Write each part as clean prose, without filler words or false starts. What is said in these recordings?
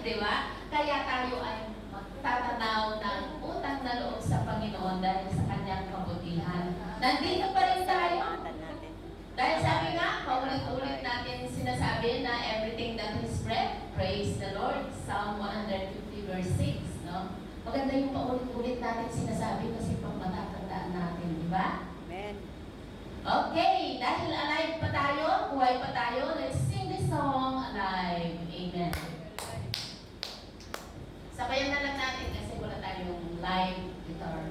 di ba? Kaya tayo ay magtatanaw ng utang na loob sa Panginoon dahil sa kanyang kabutihan. Nandito pa rin tayo. Dahil sabi nga, paulit-ulit natin sinasabi na everything that is breath, praise the Lord. Psalm 150 verse 6, no? Maganda yung paulit-ulit natin sinasabi kasi pang matatandaan natin, di ba? Amen. Okay, dahil alive pa tayo, buhay pa tayo, let's sing this song, Alive. Amen. Sabayan na lang natin kasi wala tayong live guitar.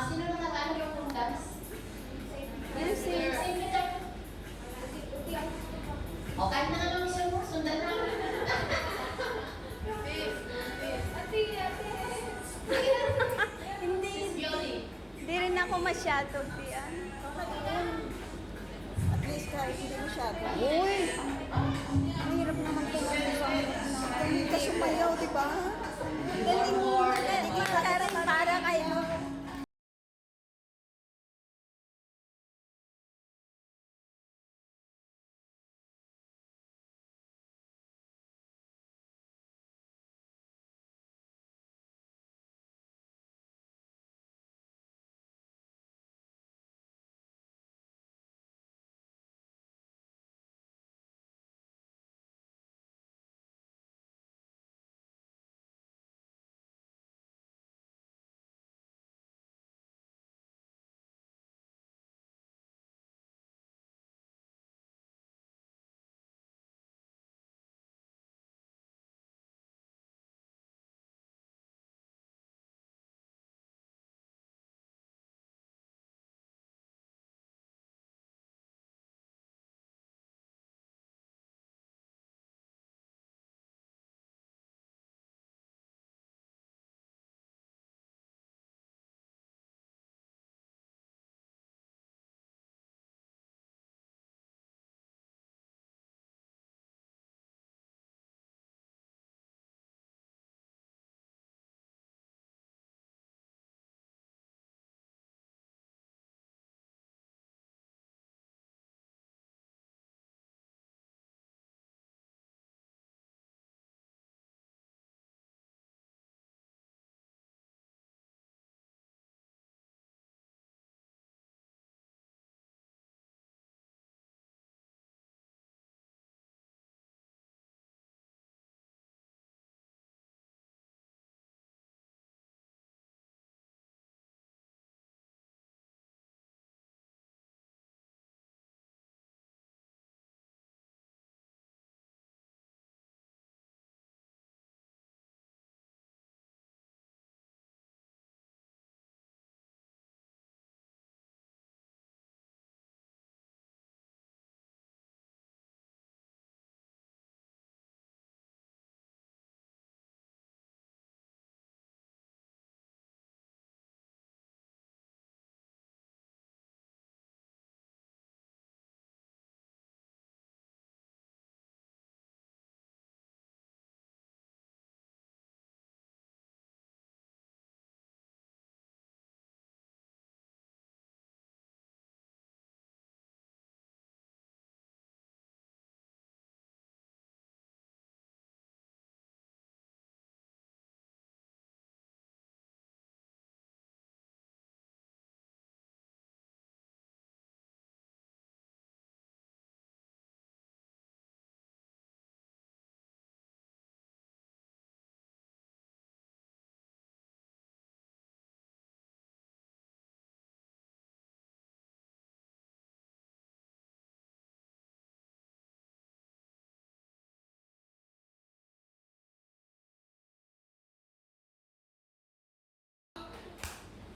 Sino na nag-ano yung dance? Sing guitar. O, kahit na ano siya mo, sundan na. Hindi rin ako masyado, Tian. At least kahit hindi masyado. Uy! Ang hirap naman kung ano sa galing ka sumayaw, di ba? Galing mo. Para kayo.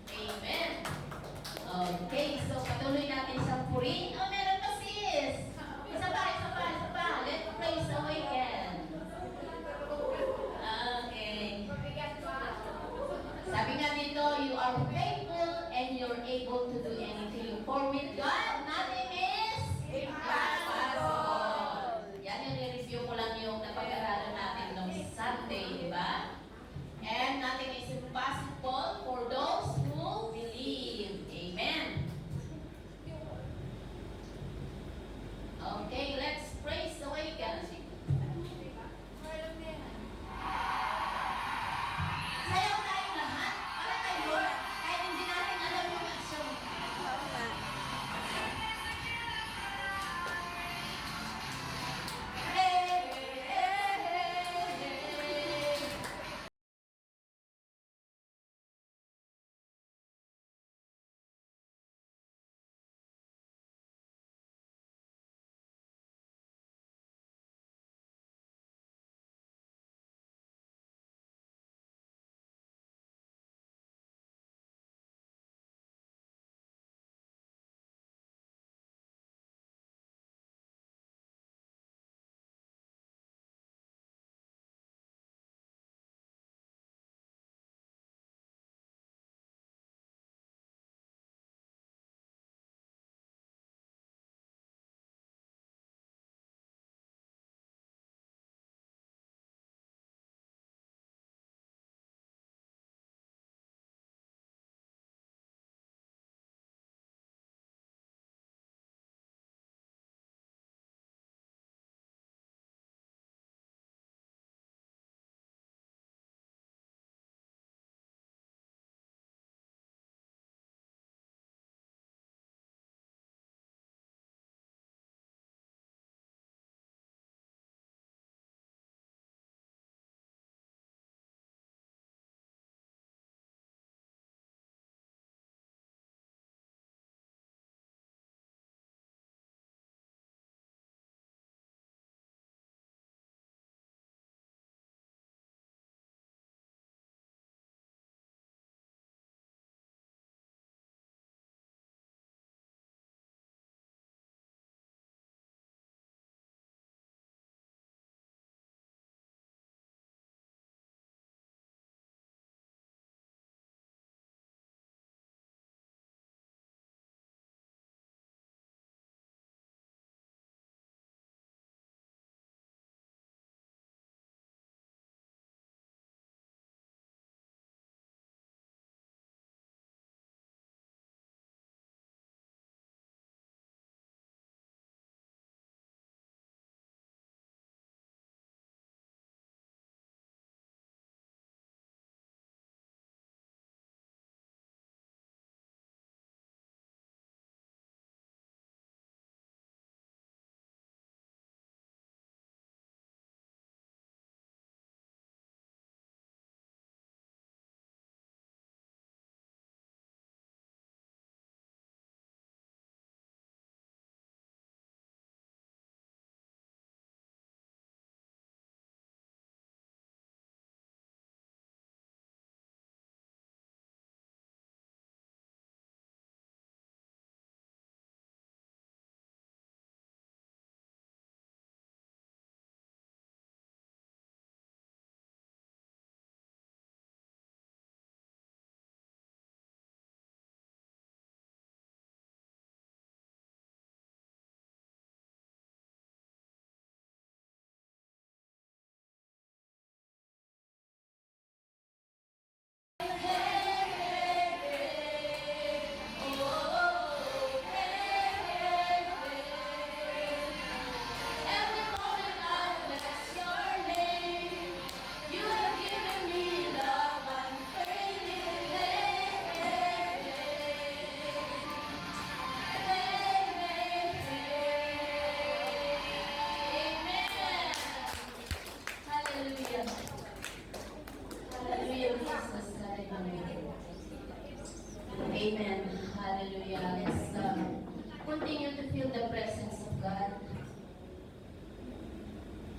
Amen. Okay, so patuloy natin sa puri. Oh, meron pa sis. Isa pa. Let's praise awaken. Okay. Sabi nga dito, you are faithful and you're able to do anything. For with God, nothing is impossible. Yan yung i-review ko lang yung napag-aralan natin noong Sunday, di ba? And nothing is impossible for those who believe. Amen.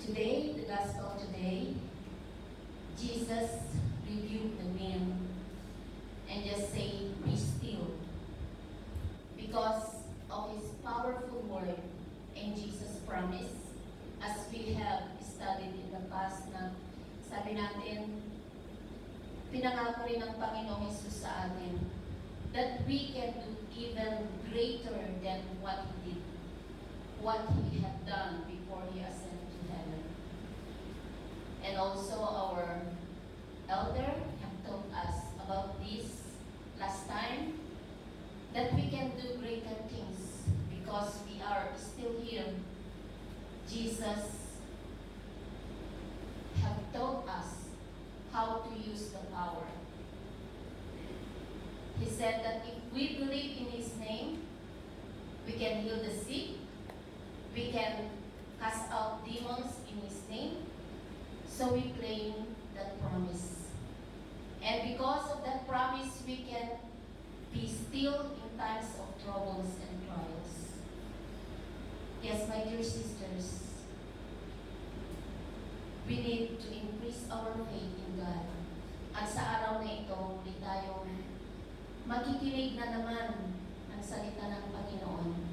Today, the gospel today, Jesus rebuked the wind and just say, be still. Because of his powerful word and Jesus' promise, as we have studied in the past na sabi natin, pinangako rin ng Panginoong Hesus sa atin that we can do even greater than what he did, what he had done before he ascended to heaven. And also our elder have told us about this last time, that we can do greater things because we are still here. Jesus have taught us how to use the power. He said that if we believe in his name, we can heal the sick, we can cast out demons in his name. So we claim that promise. And because of that promise, we can be still in times of troubles and trials. Yes, my dear sisters, we need to increase our faith in God. At sa araw na ito, muli tayong makikinig na naman ang salita ng Panginoon.